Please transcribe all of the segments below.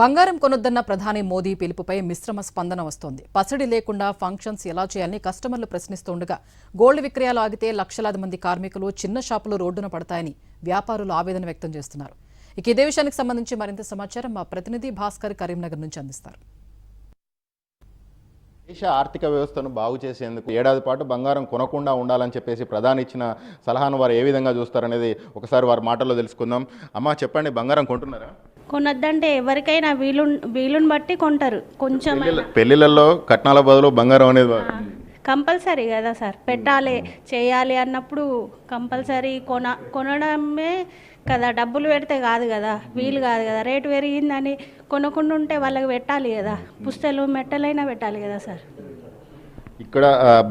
బంగారం కొనొద్దన్న ప్రధాని మోదీ పిలుపుపై మిశ్రమ స్పందన వస్తోంది. పసిడి లేకుండా ఫంక్షన్స్ ఎలా చేయాలని కస్టమర్లు ప్రశ్నిస్తుండగా గోల్డ్ విక్రయాలు ఆగితే లక్షలాది మంది కార్మికులు చిన్న షాపులు రోడ్డున పడతాయని వ్యాపారులు ఆవేదన వ్యక్తం చేస్తున్నారు. ఇక ఇదే విషయానికి సంబంధించి మరింత సమాచారం మా ప్రతినిధి భాస్కర్ కరీంనగర్ నుంచి అందిస్తారు. దేశ ఆర్థిక వ్యవస్థను బాగు చేసేందుకు ఏడాది పాటు బంగారం కొనకుండా ఉండాలని చెప్పేసి ప్రధాని ఇచ్చిన సలహాను వారు ఏ విధంగా చూస్తారనేది ఒకసారి వారి మాటల్లో తెలుసుకుందాం. అమ్మ చెప్పండి, బంగారం కొంటున్నారా? కొనొద్దంటే ఎవరికైనా వీలుని బట్టి కొంటారు. కొంచెం పెళ్లిళ్ళల్లో కట్నాల బదులు బంగారం అనేది కంపల్సరీ కదా సార్, పెట్టాలి చేయాలి అన్నప్పుడు కంపల్సరీ కొనడమే కదా. డబ్బులు పెడితే కాదు కదా, వీలు కాదు కదా. రేటు పెరిగిందని కొనకుండా ఉంటే వాళ్ళకి పెట్టాలి కదా, పుస్తలు మెట్టలైనా పెట్టాలి కదా సార్. ఇక్కడ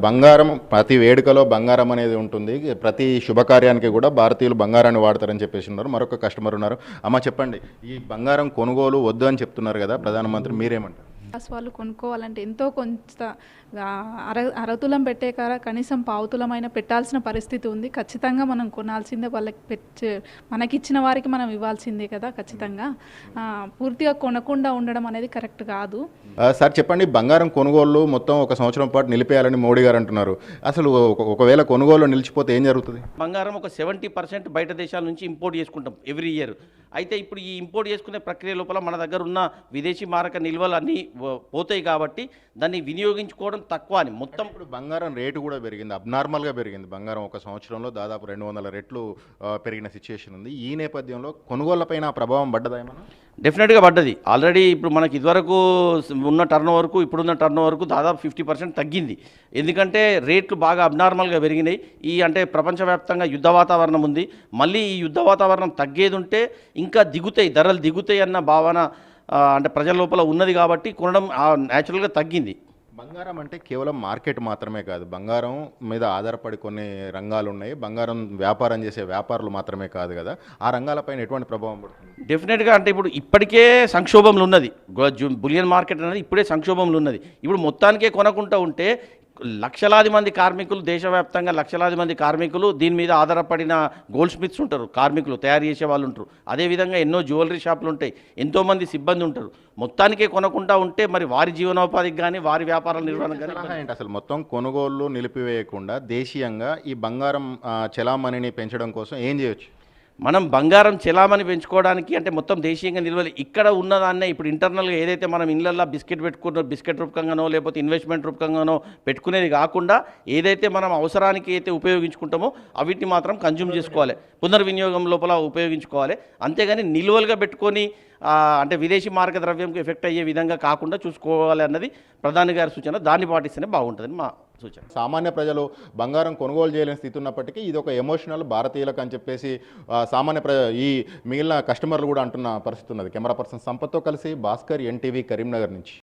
బంగారం ప్రతి వేడుకలో బంగారం అనేది ఉంటుంది. ప్రతి శుభకార్యానికి కూడా భారతీయులు బంగారాన్ని వాడతారని చెప్పేసి ఉన్నారు. మరొక కస్టమర్ ఉన్నారు. అమ్మ చెప్పండి, ఈ బంగారం కొనుగోలు వద్దు అని చెప్తున్నారు కదా ప్రధానమంత్రి, మీరేమంటారు? వాళ్ళు కొనుక్కోవాలంటే ఎంతో కొంత అరతులం పెట్టే కాడ కనీసం పావుతులమైన పెట్టాల్సిన పరిస్థితి ఉంది. ఖచ్చితంగా మనం కొనాల్సిందే, వాళ్ళకి మనకిచ్చిన వారికి మనం ఇవ్వాల్సిందే కదా. ఖచ్చితంగా పూర్తిగా కొనకుండా ఉండడం అనేది కరెక్ట్ కాదు. సార్ చెప్పండి, బంగారం కొనుగోలు మొత్తం ఒక సంవత్సరం పాటు నిలిపేయాలని మోడీ గారు అంటున్నారు. అసలు ఒకవేళ కొనుగోలు నిలిచిపోతే ఏం జరుగుతుంది? బంగారం ఒక 70% బయట దేశాల నుంచి ఇంపోర్ట్ చేసుకుంటాం ఎవ్రీ ఇయర్. అయితే ఇప్పుడు ఈ ఇంపోర్ట్ చేసుకునే ప్రక్రియ లోపల మన దగ్గర ఉన్న విదేశీ మారక నిల్వలు అన్నీ పోతాయి కాబట్టి దాన్ని వినియోగించుకోవడం తక్కువ అని మొత్తం. ఇప్పుడు బంగారం రేటు కూడా పెరిగింది, అబ్నార్మల్గా పెరిగింది. బంగారం ఒక సంవత్సరంలో దాదాపు 200 రెట్లు పెరిగిన సిచ్యుయేషన్ ఉంది. ఈ నేపథ్యంలో కొనుగోళ్లపైన ప్రభావం పడ్డదా ఏమన్నా? డెఫినెట్గా పడ్డది. ఆల్రెడీ ఇప్పుడు మనకి ఇదివరకు ఉన్న టర్న్ వరకు ఇప్పుడున్న టర్న్ వరకు దాదాపు 50% తగ్గింది. ఎందుకంటే రేట్లు బాగా అబ్నార్మల్గా పెరిగినాయి. అంటే ప్రపంచవ్యాప్తంగా యుద్ధ వాతావరణం ఉంది. మళ్ళీ ఈ యుద్ధ వాతావరణం తగ్గేది ఉంటే ఇంకా దిగుతాయి, ధరలు దిగుతాయి అన్న భావన అంటే ప్రజల లోపల ఉన్నది కాబట్టి కొనడం న్యాచురల్గా తగ్గింది. బంగారం అంటే కేవలం మార్కెట్ మాత్రమే కాదు, బంగారం మీద ఆధారపడి కొన్ని రంగాలు ఉన్నాయి. బంగారం వ్యాపారం చేసే వ్యాపారులు మాత్రమే కాదు కదా, ఆ రంగాలపైన ఎటువంటి ప్రభావం పడుతుంది? డెఫినెట్గా అంటే ఇప్పుడు ఇప్పటికే సంక్షోభంలో ఉన్నది. బులియన్ మార్కెట్ అనేది ఇప్పుడే సంక్షోభంలో ఉన్నది. ఇప్పుడు మొత్తానికే కొనకుండా ఉంటే లక్షలాది మంది కార్మికులు, దేశవ్యాప్తంగా లక్షలాది మంది కార్మికులు దీని మీద ఆధారపడిన గోల్డ్ స్మిత్స్ ఉంటారు, కార్మికులు తయారు చేసే వాళ్ళు ఉంటారు. అదేవిధంగా ఎన్నో జ్యువెలరీ షాపులు ఉంటాయి, ఎంతోమంది సిబ్బంది ఉంటారు. మొత్తానికే కొనకుండా ఉంటే మరి వారి జీవనోపాధికి కానీ వారి వ్యాపారాల నిర్వహణ కానీ అసలు మొత్తం కొనుగోళ్లు నిలిపివేయకుండా దేశీయంగా ఈ బంగారం చలామణిని పెంచడం కోసం ఏం చేయొచ్చు? మనం బంగారం చెలామణి పెంచుకోవడానికి అంటే మొత్తం దేశీయంగా నిల్వలు ఇక్కడ ఉన్నదాన్నే ఇప్పుడు ఇంటర్నల్గా ఏదైతే మనం ఇళ్ళల్లో బిస్కెట్ రూపకంగానో లేకపోతే ఇన్వెస్ట్మెంట్ రూపకంగానో పెట్టుకునేది కాకుండా ఏదైతే మనం అవసరానికి అయితే ఉపయోగించుకుంటామో అవిటిని మాత్రం కన్జ్యూమ్ చేసుకోవాలి, పునర్వినియోగం లోపల ఉపయోగించుకోవాలి. అంతేగాని నిల్వలుగా పెట్టుకొని అంటే విదేశీ మార్క ద్రవ్యంకి ఎఫెక్ట్ అయ్యే విధంగా కాకుండా చూసుకోవాలి అన్నది ప్రధాని గారి సూచన. దాన్ని పాటిస్తేనే బాగుంటుందని మా సూచన. సామాన్య ప్రజలు బంగారం కొనుగోలు చేయలేని స్థితి ఉన్నప్పటికీ ఇది ఒక ఎమోషనల్ భారతీయులకు అని చెప్పేసి సామాన్య ఈ మిగిలిన కస్టమర్లు కూడా అంటున్న పరిస్థితి ఉన్నది. కెమెరా పర్సన్ సంపత్తో కలిసి భాస్కర్, ఎన్టీవీ, కరీంనగర్ నుంచి.